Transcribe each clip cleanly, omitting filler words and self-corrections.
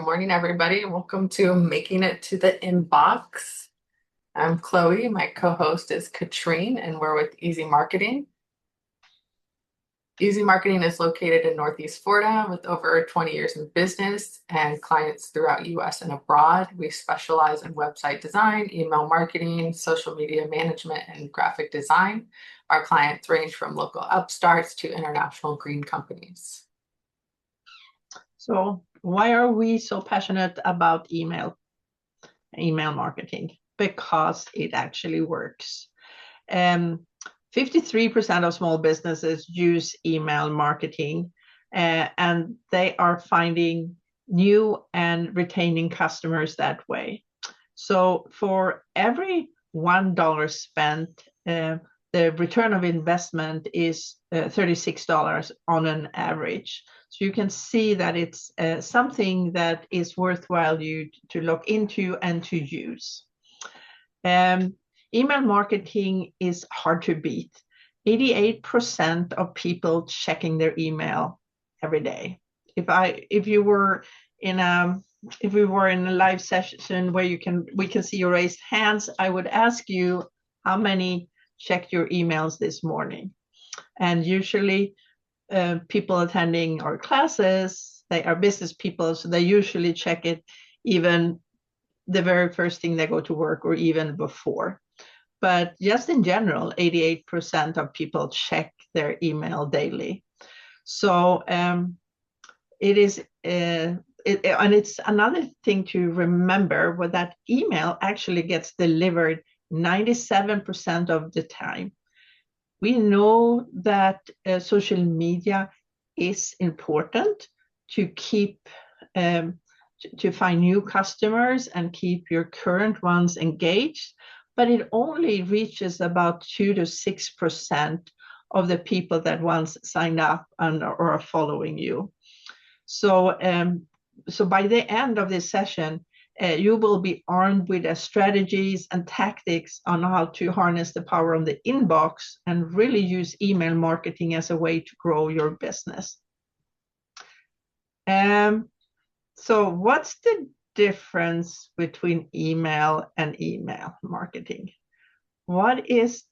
morning, everybody. Welcome to Making It to the Inbox. I'm Chloe. My co-host is Katrine, and we're with EZY Marketing. EZY Marketing is located in Northeast Florida with over 20 years in business and clients throughout US and abroad. We specialize in website design, email marketing, social media management, and graphic design. Our clients range from local upstarts to international green companies. So why are we so passionate about email marketing? Because it actually works. 53% of small businesses use email marketing, and they are finding new and retaining customers that way. So for every $1 spent, the return of investment is $36 on an average. So you can see that it's something that is worthwhile you to look into and to use. Email marketing is hard to beat. 88% of people checking their email every day. If we were in a live session where we can see your raised hands, I would ask you how many checked your emails this morning. And usually people attending our classes, they are business people, so they usually check it even the very first thing they go to work or even before. But just in general, 88% of people check their email daily. So it is, and it's another thing to remember with that email actually gets delivered 97% of the time. We know that social media is important to keep to find new customers and keep your current ones engaged, but it only reaches about 2 to 6% of the people that once signed up and or are following you. So by the end of this session, you will be armed with strategies and tactics on how to harness the power of the inbox and really use email marketing as a way to grow your business. So what's the difference between email and email marketing? What is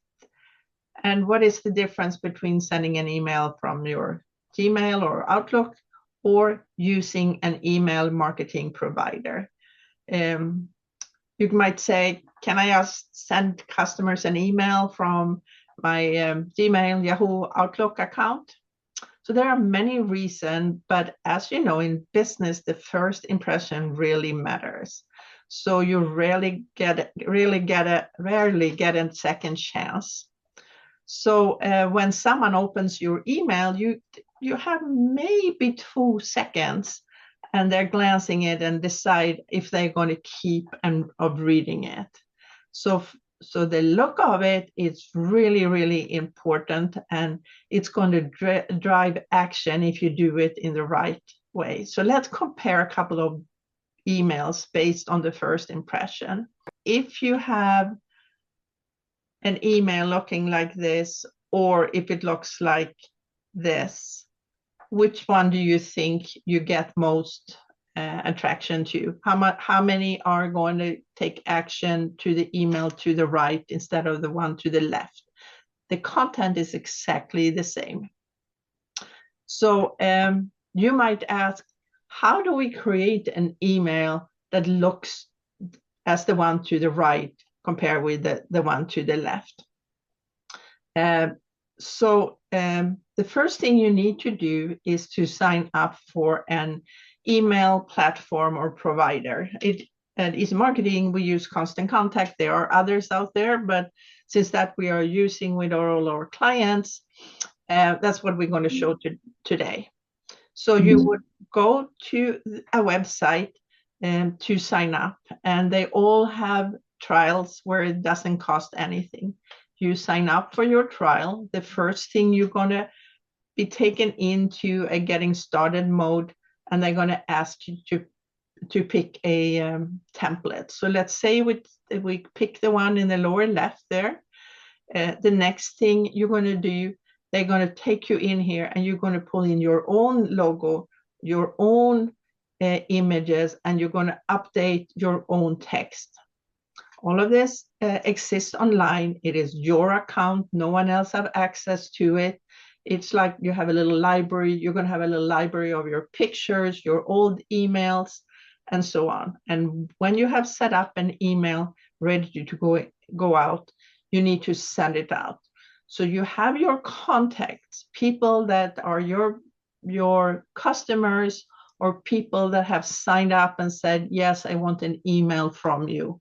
the difference between sending an email from your Gmail or Outlook or using an email marketing provider? You might say, can I just send customers an email from my Gmail, Yahoo, Outlook account? So there are many reasons, but as you know, in business, the first impression really matters. So you rarely get a second chance. So when someone opens your email, you have maybe 2 seconds and they're glancing it and decide if they're going to keep of reading it. So the look of it is really, really important, and it's going to drive action if you do it in the right way. So let's compare a couple of emails based on the first impression. If you have an email looking like this, or if it looks like this, which one do you think you get most attraction to? How many are going to take action to the email to the right instead of the one to the left? The content is exactly the same. So you might ask, how do we create an email that looks as the one to the right compared with the one to the left? The first thing you need to do is to sign up for an email platform or provider. At EZY Marketing, we use Constant Contact. There are others out there, but since that we are using with all our clients, that's what we're going to show today. So you would go to a website to sign up, and they all have trials where it doesn't cost anything. You sign up for your trial. The first thing you're going to be taken into a getting started mode, and they're going to ask you to pick a template. So let's say we pick the one in the lower left there. The next thing you're going to do, they're going to take you in here, and you're going to pull in your own logo, your own images, and you're going to update your own text. All of this exists online. It is your account. No one else have access to it. It's like you have a little library. You're going to have a little library of your pictures, your old emails, and so on. And when you have set up an email ready to go out, you need to send it out. So you have your contacts, people that are your customers, or people that have signed up and said, yes, I want an email from you.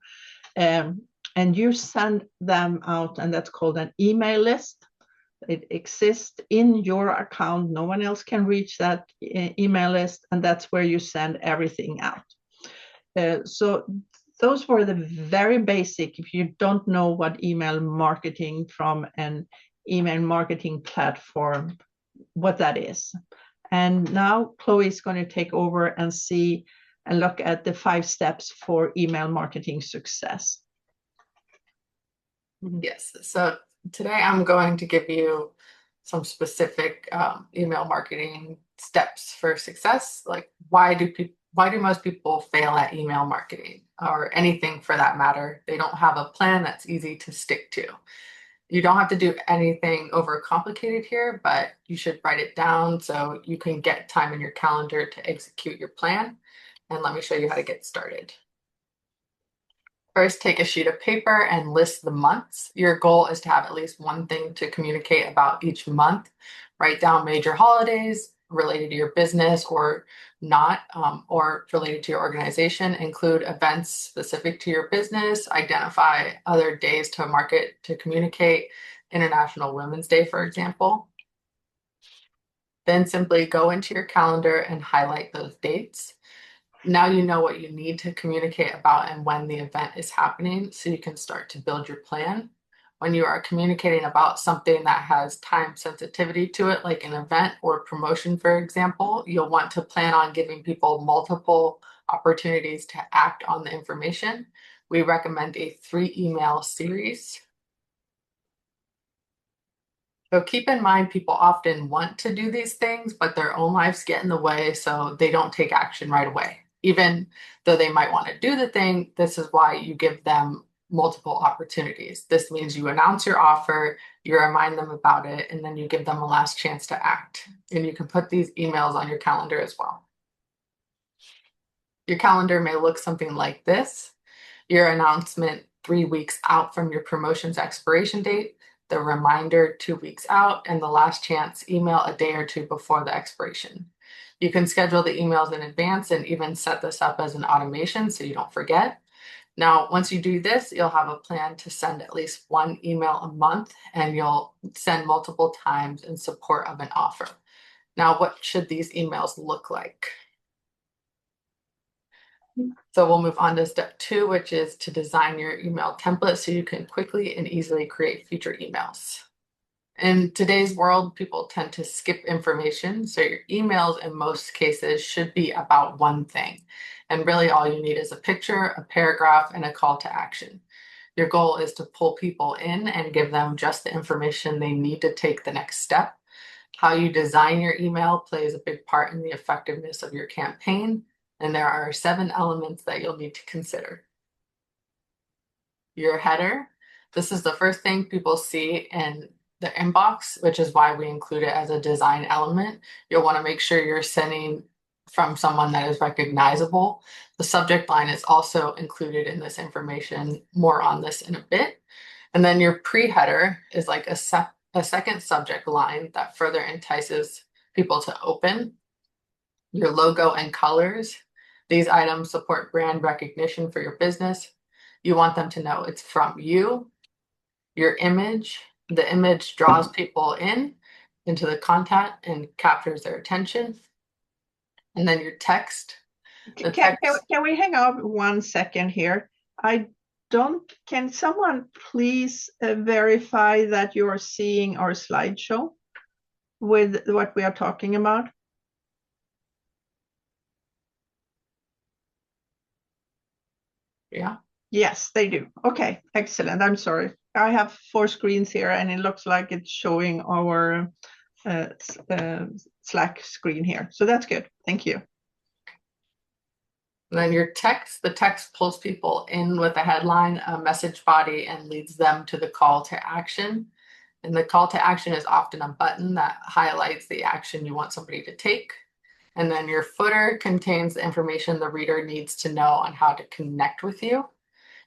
And you send them out, and that's called an email list. It exists in your account. No one else can reach that email list, and that's where you send everything out. So those were the very basic, if you don't know what email marketing from an email marketing platform, what that is. And now Chloe is going to take over and see and look at the 5 steps for email marketing success. Yes. So today I'm going to give you some specific email marketing steps for success. Like why do most people fail at email marketing, or anything for that matter? They don't have a plan that's easy to stick to. You don't have to do anything overcomplicated here, but you should write it down so you can get time in your calendar to execute your plan. And let me show you how to get started. First, take a sheet of paper and list the months. Your goal is to have at least one thing to communicate about each month. Write down major holidays related to your business or not, or related to your organization. Include events specific to your business. Identify other days to market to communicate. International Women's Day, for example. Then simply go into your calendar and highlight those dates. Now you know what you need to communicate about and when the event is happening, so you can start to build your plan. When you are communicating about something that has time sensitivity to it, like an event or promotion, for example, you'll want to plan on giving people multiple opportunities to act on the information. We recommend a 3-email series. So keep in mind, people often want to do these things, but their own lives get in the way, so they don't take action right away. Even though they might want to do the thing, this is why you give them multiple opportunities. This means you announce your offer, you remind them about it, and then you give them a last chance to act. And you can put these emails on your calendar as well. Your calendar may look something like this. Your announcement 3 weeks out from your promotion's expiration date, the reminder 2 weeks out, and the last chance email a day or two before the expiration. You can schedule the emails in advance and even set this up as an automation so you don't forget. Now, once you do this, you'll have a plan to send at least 1 email a month, and you'll send multiple times in support of an offer. Now, what should these emails look like? So we'll move on to step 2, which is to design your email template so you can quickly and easily create future emails. In today's world, people tend to skip information, so your emails in most cases should be about one thing. And really all you need is a picture, a paragraph, and a call to action. Your goal is to pull people in and give them just the information they need to take the next step. How you design your email plays a big part in the effectiveness of your campaign, and there are 7 elements that you'll need to consider. Your header. This is the first thing people see in the inbox, which is why we include it as a design element. You'll want to make sure you're sending from someone that is recognizable. The subject line is also included in this information. More on this in a bit. And then your pre-header is like a second subject line that further entices people to open. Your logo and colors. These items support brand recognition for your business. You want them to know it's from you. Your image. The image draws people into the content and captures their attention. And then your text. Can we hang out 1 second here? Can someone please verify that you are seeing our slideshow with what we are talking about? Yeah. Yes, they do. Okay, excellent. I'm sorry. I have 4 screens here, and it looks like it's showing our Slack screen here. So that's good. Thank you. And then your text, the text pulls people in with a headline, a message body, and leads them to the call to action. And the call to action is often a button that highlights the action you want somebody to take. And then your footer contains the information the reader needs to know on how to connect with you.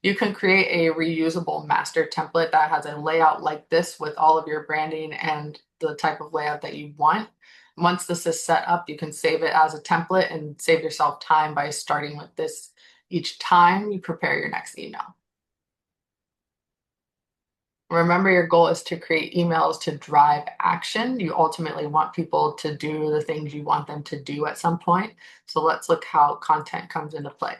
You can create a reusable master template that has a layout like this with all of your branding and the type of layout that you want. Once this is set up, you can save it as a template and save yourself time by starting with this each time you prepare your next email. Remember, your goal is to create emails to drive action. You ultimately want people to do the things you want them to do at some point. So let's look how content comes into play.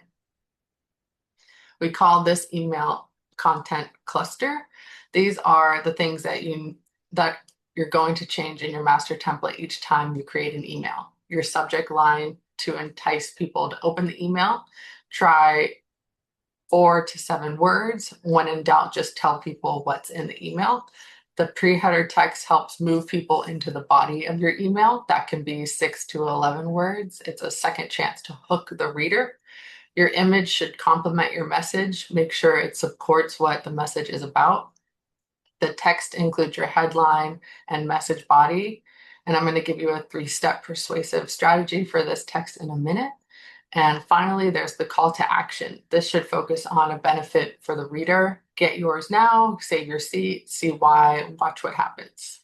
We call this email content cluster. These are the things that you're going to change in your master template each time you create an email. Your subject line to entice people to open the email. Try 4 to 7 words. When in doubt, just tell people what's in the email. The pre-header text helps move people into the body of your email. That can be 6 to 11 words. It's a second chance to hook the reader. Your image should complement your message. Make sure it supports what the message is about. The text includes your headline and message body. And I'm going to give you a 3-step persuasive strategy for this text in a minute. And finally, there's the call to action. This should focus on a benefit for the reader. Get yours now, save your seat, see why, watch what happens.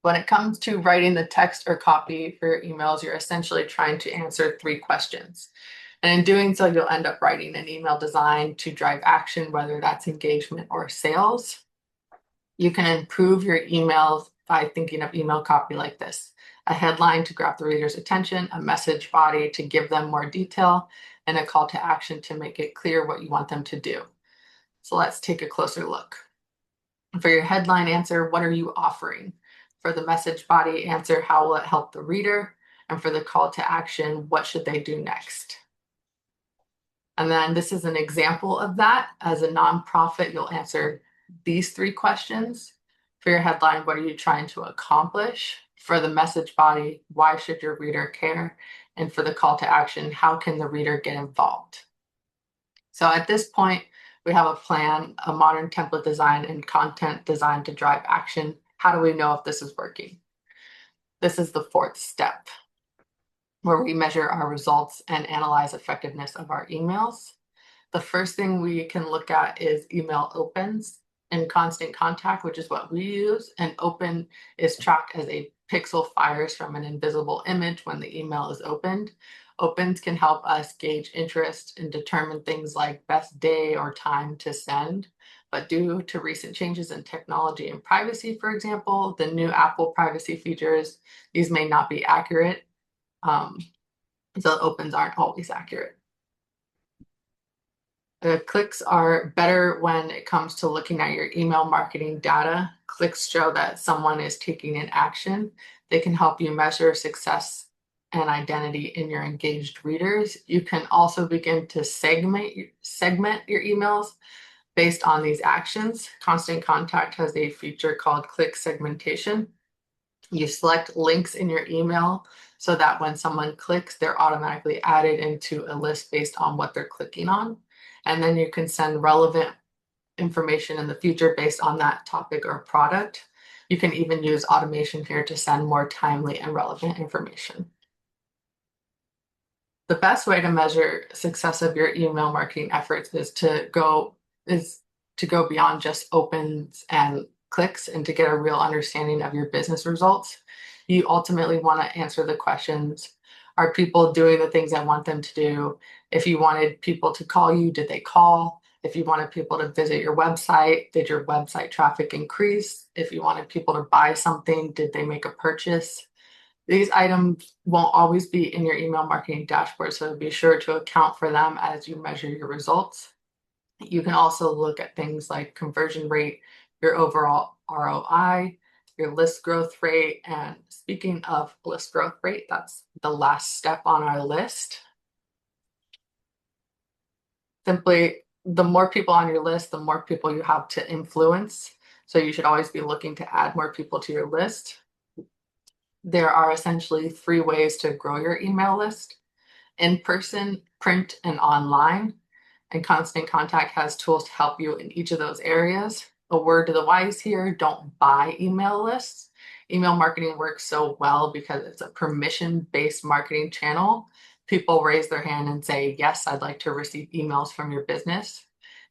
When it comes to writing the text or copy for your emails, you're essentially trying to answer 3 questions. And in doing so, you'll end up writing an email designed to drive action, whether that's engagement or sales. You can improve your emails by thinking of email copy like this: a headline to grab the reader's attention, a message body to give them more detail, and a call to action to make it clear what you want them to do. So let's take a closer look. For your headline answer, what are you offering? For the message body answer, how will it help the reader? And for the call to action, what should they do next? And then this is an example of that. As a nonprofit, you'll answer these 3 questions. For your headline, what are you trying to accomplish? For the message body, why should your reader care? And for the call to action, how can the reader get involved? So at this point, we have a plan, a modern template design, and content designed to drive action. How do we know if this is working? This is the 4th step, where we measure our results and analyze effectiveness of our emails. The first thing we can look at is email opens and constant contact, which is what we use. And open is tracked as a pixel fires from an invisible image when the email is opened. Opens can help us gauge interest and determine things like best day or time to send. But due to recent changes in technology and privacy, for example, the new Apple privacy features, these may not be accurate. So opens aren't always accurate. The clicks are better when it comes to looking at your email marketing data. Clicks show that someone is taking an action. They can help you measure success and identity in your engaged readers. You can also begin to segment your emails based on these actions. Constant Contact has a feature called click segmentation. You select links in your email so that when someone clicks, they're automatically added into a list based on what they're clicking on. And then you can send relevant information in the future based on that topic or product. You can even use automation here to send more timely and relevant information. The best way to measure success of your email marketing efforts is to go beyond just opens and clicks and to get a real understanding of your business results. You ultimately want to answer the questions: are people doing the things I want them to do? If you wanted people to call you, did they call? If you wanted people to visit your website, did your website traffic increase? If you wanted people to buy something, did they make a purchase? These items won't always be in your email marketing dashboard, so be sure to account for them as you measure your results. You can also look at things like conversion rate, your overall ROI, your list growth rate. And speaking of list growth rate, that's the last step on our list. Simply, the more people on your list, the more people you have to influence. So you should always be looking to add more people to your list. There are essentially three ways to grow your email list: in person, print, and online. And Constant Contact has tools to help you in each of those areas. A word to the wise here: don't buy email lists. Email marketing works so well because it's a permission-based marketing channel. People raise their hand and say, yes, I'd like to receive emails from your business.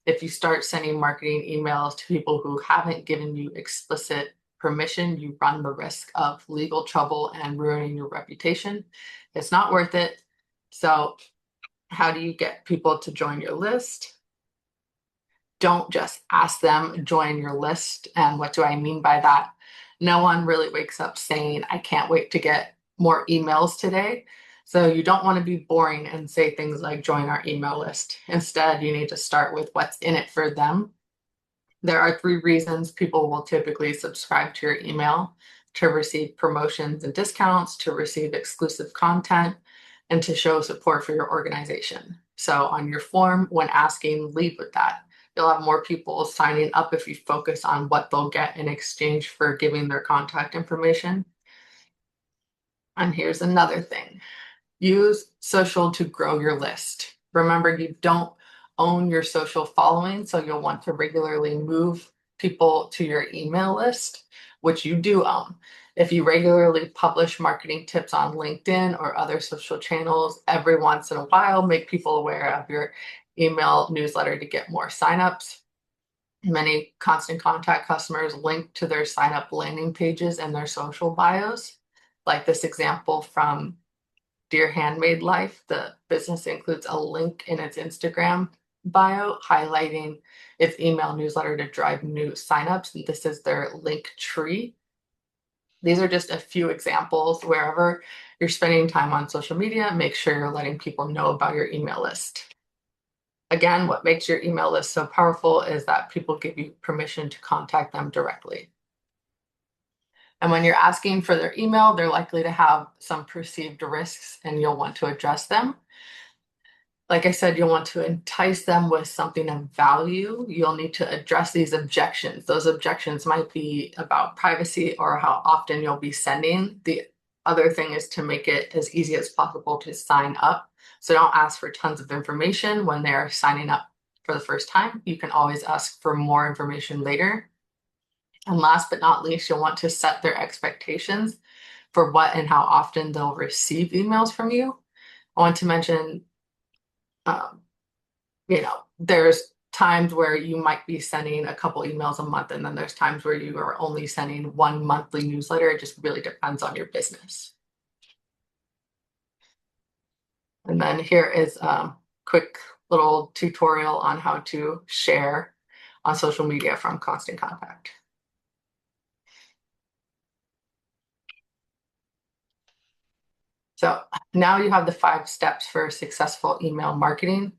If you start sending marketing emails to people who haven't given you explicit permission, you run the risk of legal trouble and ruining your reputation. It's not worth it. So how do you get people to join your list? Don't just ask them, join your list. And what do I mean by that? No one really wakes up saying, I can't wait to get more emails today. So you don't want to be boring and say things like join our email list. Instead, you need to start with what's in it for them. There are three reasons people will typically subscribe to your email: to receive promotions and discounts, to receive exclusive content, and to show support for your organization. So on your form, when asking, lead with that. You'll have more people signing up if you focus on what they'll get in exchange for giving their contact information. And here's another thing: use social to grow your list. Remember, you don't own your social following, so you'll want to regularly move people to your email list, which you do own. If you regularly publish marketing tips on LinkedIn or other social channels every once in a while, make people aware of your email newsletter to get more signups. Many Constant Contact customers link to their sign up landing pages in their social bios, like this example from Dear Handmade Life. The business includes a link in its Instagram bio highlighting its email newsletter to drive new signups. And this is their link tree. These are just a few examples. Wherever you're spending time on social media, make sure you're letting people know about your email list. Again, what makes your email list so powerful is that people give you permission to contact them directly. And when you're asking for their email, they're likely to have some perceived risks and you'll want to address them. Like I said, you'll want to entice them with something of value. You'll need to address these objections. Those objections might be about privacy or how often you'll be sending. The other thing is to make it as easy as possible to sign up. So don't ask for tons of information when they're signing up for the first time. You can always ask for more information later. And last but not least, you'll want to set their expectations for what and how often they'll receive emails from you. I want to mention, um, there's times where you might be sending a couple emails a month, and then there's times where you are only sending one monthly newsletter. It just really depends on your business. And then here is a quick little tutorial on how to share on social media from Constant Contact. So now you have the 5 steps for successful email marketing.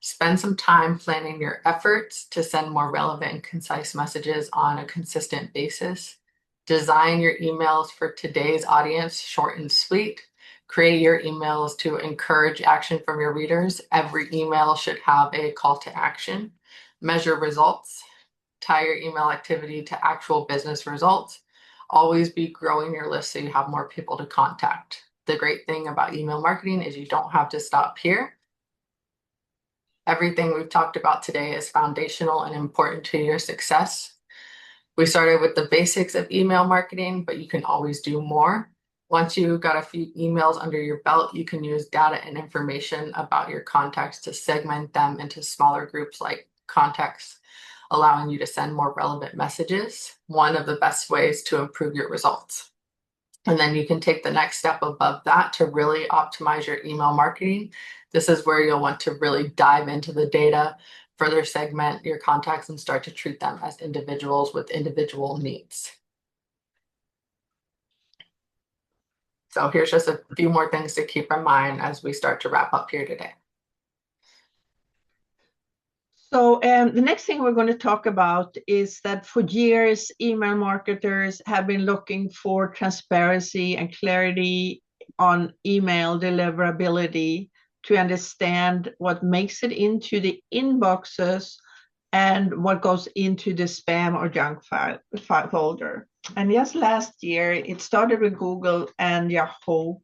Spend some time planning your efforts to send more relevant and concise messages on a consistent basis. Design your emails for today's audience, short and sweet. Create your emails to encourage action from your readers. Every email should have a call to action. Measure results. Tie your email activity to actual business results. Always be growing your list so you have more people to contact. The great thing about email marketing is you don't have to stop here. Everything we've talked about today is foundational and important to your success. We started with the basics of email marketing, but you can always do more. Once you got a few emails under your belt, you can use data and information about your contacts to segment them into smaller groups like contacts, allowing you to send more relevant messages. One of the best ways to improve your results. And then you can take the next step above that to really optimize your email marketing. This is where you'll want to really dive into the data, further segment your contacts, and start to treat them as individuals with individual needs. So here's just a few more things to keep in mind as we start to wrap up here today. So the next thing we're going to talk about is that for years, email marketers have been looking for transparency and clarity on email deliverability to understand what makes it into the inboxes and what goes into the spam or junk file folder. And just last year, it started with Google and Yahoo,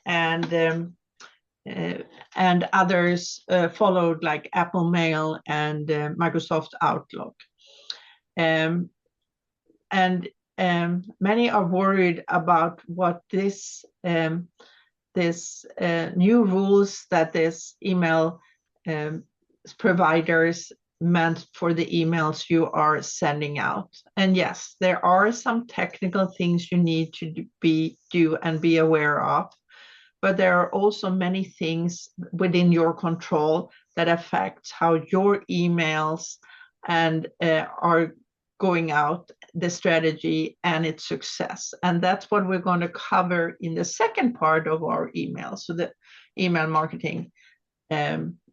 and others followed, like Apple Mail and Microsoft Outlook. Um, and many are worried about what this new rules that this email providers meant for the emails you are sending out. And yes, there are some technical things you need to do and be aware of, but there are also many things within your control that affect how your emails and are going out, the strategy and its success. And that's what we're going to cover in the second part of our email. So the email marketing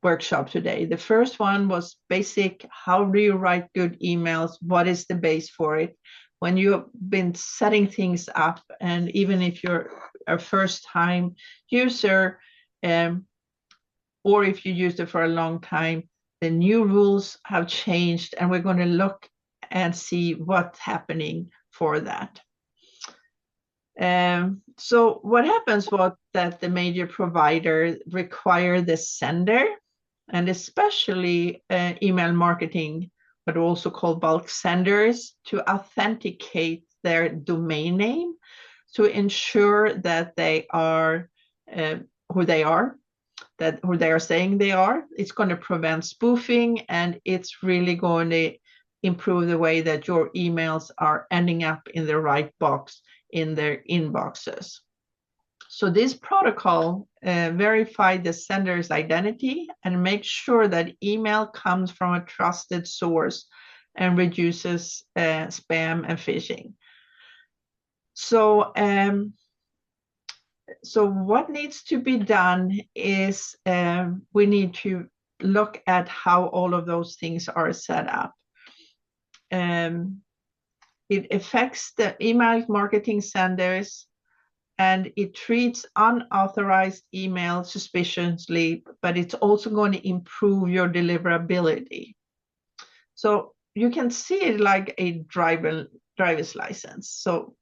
workshop today. The first one was basic. How do you write good emails? What is the base for it? When you've been setting things up, and even if you're a first time user, or if you used it for a long time, the new rules have changed, and we're going to look and see what's happening for that. So what happens was that the major provider require the sender, and especially email marketing, but also called bulk senders, to authenticate their domain name to ensure that they are who they are, that who they are saying they are. It's going to prevent spoofing, and it's really going to improve the way that your emails are ending up in the right box in their inboxes. So this protocol verifies the sender's identity and makes sure that email comes from a trusted source and reduces spam and phishing. So, so what needs to be done is we need to look at how all of those things are set up. It affects the email marketing senders, and it treats unauthorized email suspiciously, but it's also going to improve your deliverability. So you can see it like a driver's license. So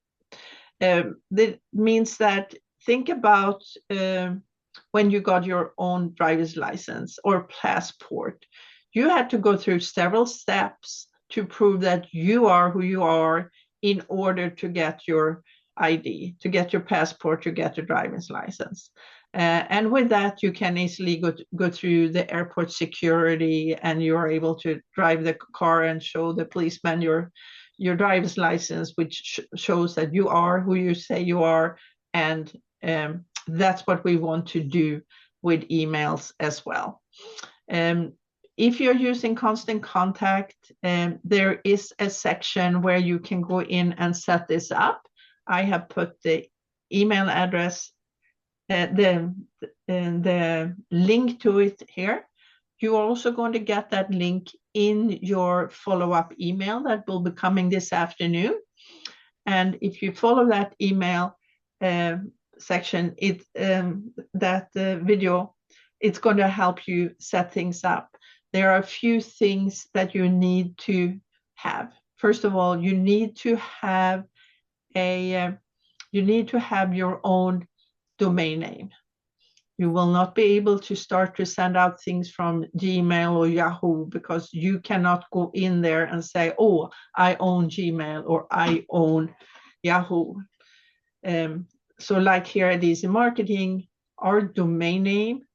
that means that, think about when you got your own driver's license or passport. You had to go through several steps to prove that you are who you are in order to get your ID, to get your passport, to get your driver's license. And with that, you can easily go through the airport security, and you're able to drive the car and show the policeman your driver's license, which shows that you are who you say you are. And that's what we want to do with emails as well. If you're using Constant Contact, there is a section where you can go in and set this up. I have put the email address, the link to it here. You're also going to get that link in your follow-up email that will be coming this afternoon. And if you follow that email section, that video, it's going to help you set things up. There are a few things that you need to have. First of all, you need to have your own domain name. You will not be able to start to send out things from Gmail or Yahoo, because you cannot go in there and say, oh, I own Gmail or I own Yahoo. So like here at EZY Marketing, our domain name,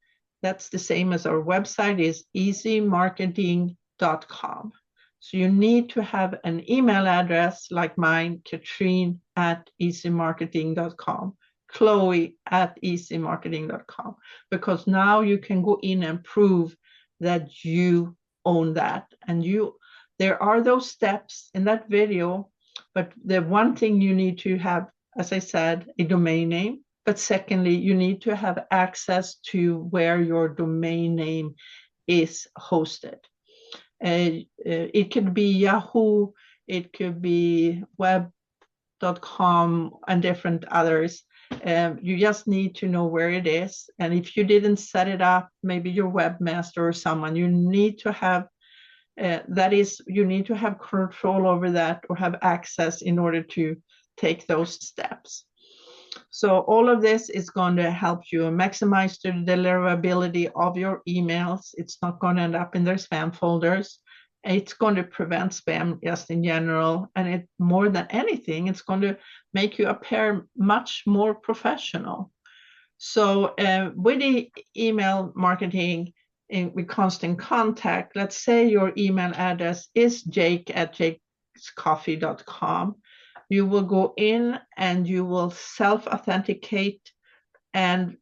that's the same as our website, is ezymarketing.com. So you need to have an email address like mine, Katrine at ezymarketing.com, Chloe at ezymarketing.com, because now you can go in and prove that you own that. And there are those steps in that video, but the one thing you need to have, as I said, a domain name. But secondly, you need to have access to where your domain name is hosted. It could be Yahoo, it could be web.com and different others. You just need to know where it is. And if you didn't set it up, maybe your webmaster or someone, you need to have you need to have control over that or have access in order to take those steps. So all of this is going to help you maximize the deliverability of your emails. It's not going to end up in their spam folders. It's going to prevent spam just in general. And it, more than anything, it's going to make you appear much more professional. So with the email marketing with constant contact, let's say your email address is jake@jakescoffee.com. You will go in and you will self-authenticate and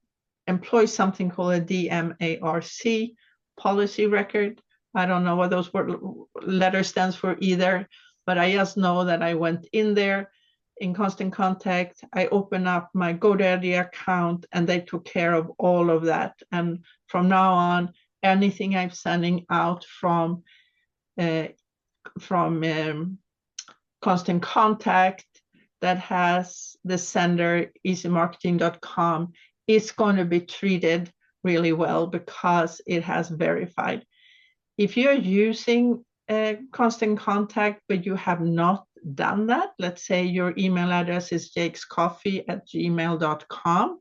employ something called a DMARC policy record. I don't know what those letters stands for either, but I just know that I went in there in constant contact. I opened up my GoDaddy account and they took care of all of that. And from now on, anything I'm sending out from constant contact that has the sender easymarketing.com is going to be treated really well because it has verified. If you're using constant contact, but you have not done that, let's say your email address is jakescoffee@gmail.com,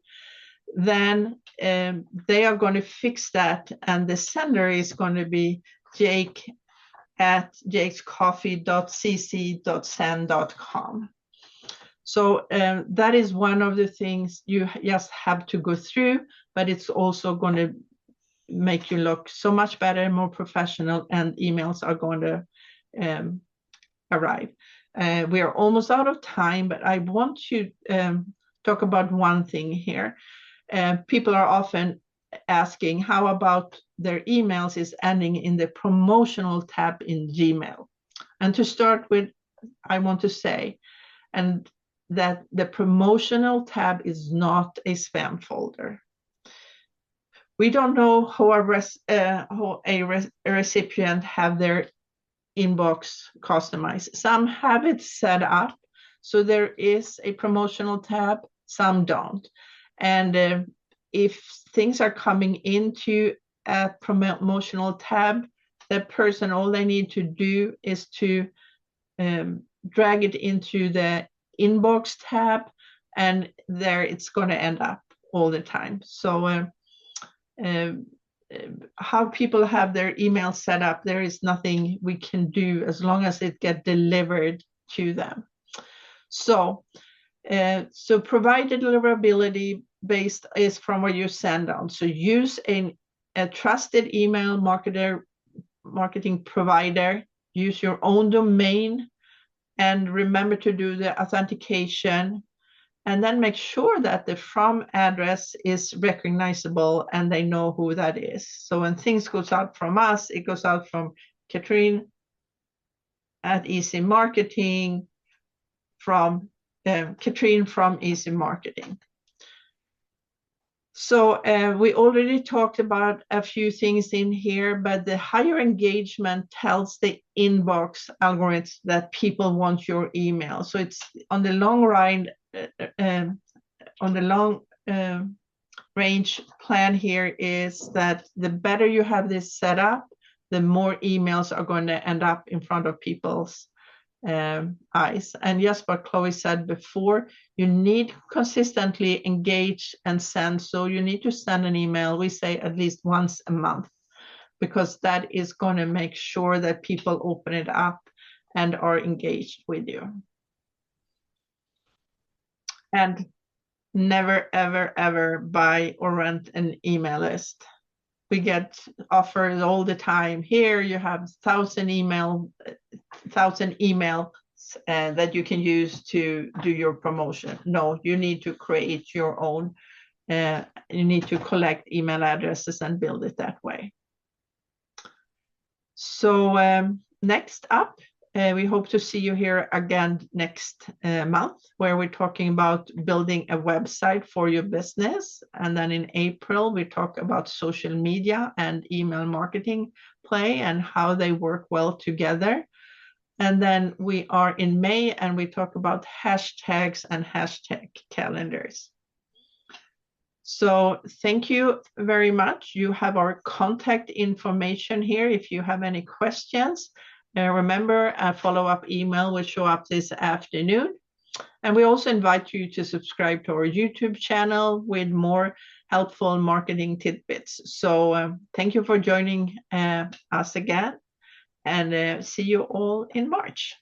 then they are going to fix that, and the sender is going to be jake@jakescoffee.cc.send.com. So that is one of the things you just have to go through, but it's also going to make you look so much better, more professional, and emails are going to arrive. We are almost out of time, but I want to talk about one thing here. People are often asking how about their emails is ending in the promotional tab in Gmail. And to start with, I want to say and that the promotional tab is not a spam folder. We don't know how a recipient have their inbox customized. Some have it set up, so there is a promotional tab, some don't. And if things are coming into a promotional tab, that person, all they need to do is to drag it into the inbox tab, and there it's going to end up all the time. So how people have their email set up, there is nothing we can do as long as it gets delivered to them. So provide deliverability based is from where you send on. So use a trusted email marketing provider, use your own domain, and remember to do the authentication, and then make sure that the from address is recognizable and they know who that is. So when things goes out from us, it goes out from Katrine at EZY Marketing, from Katrine from EZY Marketing. So we already talked about a few things in here, but the higher engagement tells the inbox algorithms that people want your email. So it's on the long run, on the long range plan here is that the better you have this set up, the more emails are going to end up in front of people's eyes. And just what Chloe said before, you need consistently engage and send. So you need to send an email, we say at least once a month, because that is going to make sure that people open it up and are engaged with you. And never, ever, ever buy or rent an email list. We get offers all the time. Here you have 1,000 emails that you can use to do your promotion. No, you need to create your own. You need to collect email addresses and build it that way. So next up, we hope to see you here again next month, where we're talking about building a website for your business. And then in April, we talk about social media and email marketing play and how they work well together. And then we are in May and we talk about hashtags and hashtag calendars. So thank you very much. You have our contact information here if you have any questions. Remember, a follow-up email will show up this afternoon. And we also invite you to subscribe to our YouTube channel with more helpful marketing tidbits. So thank you for joining us again, and see you all in March.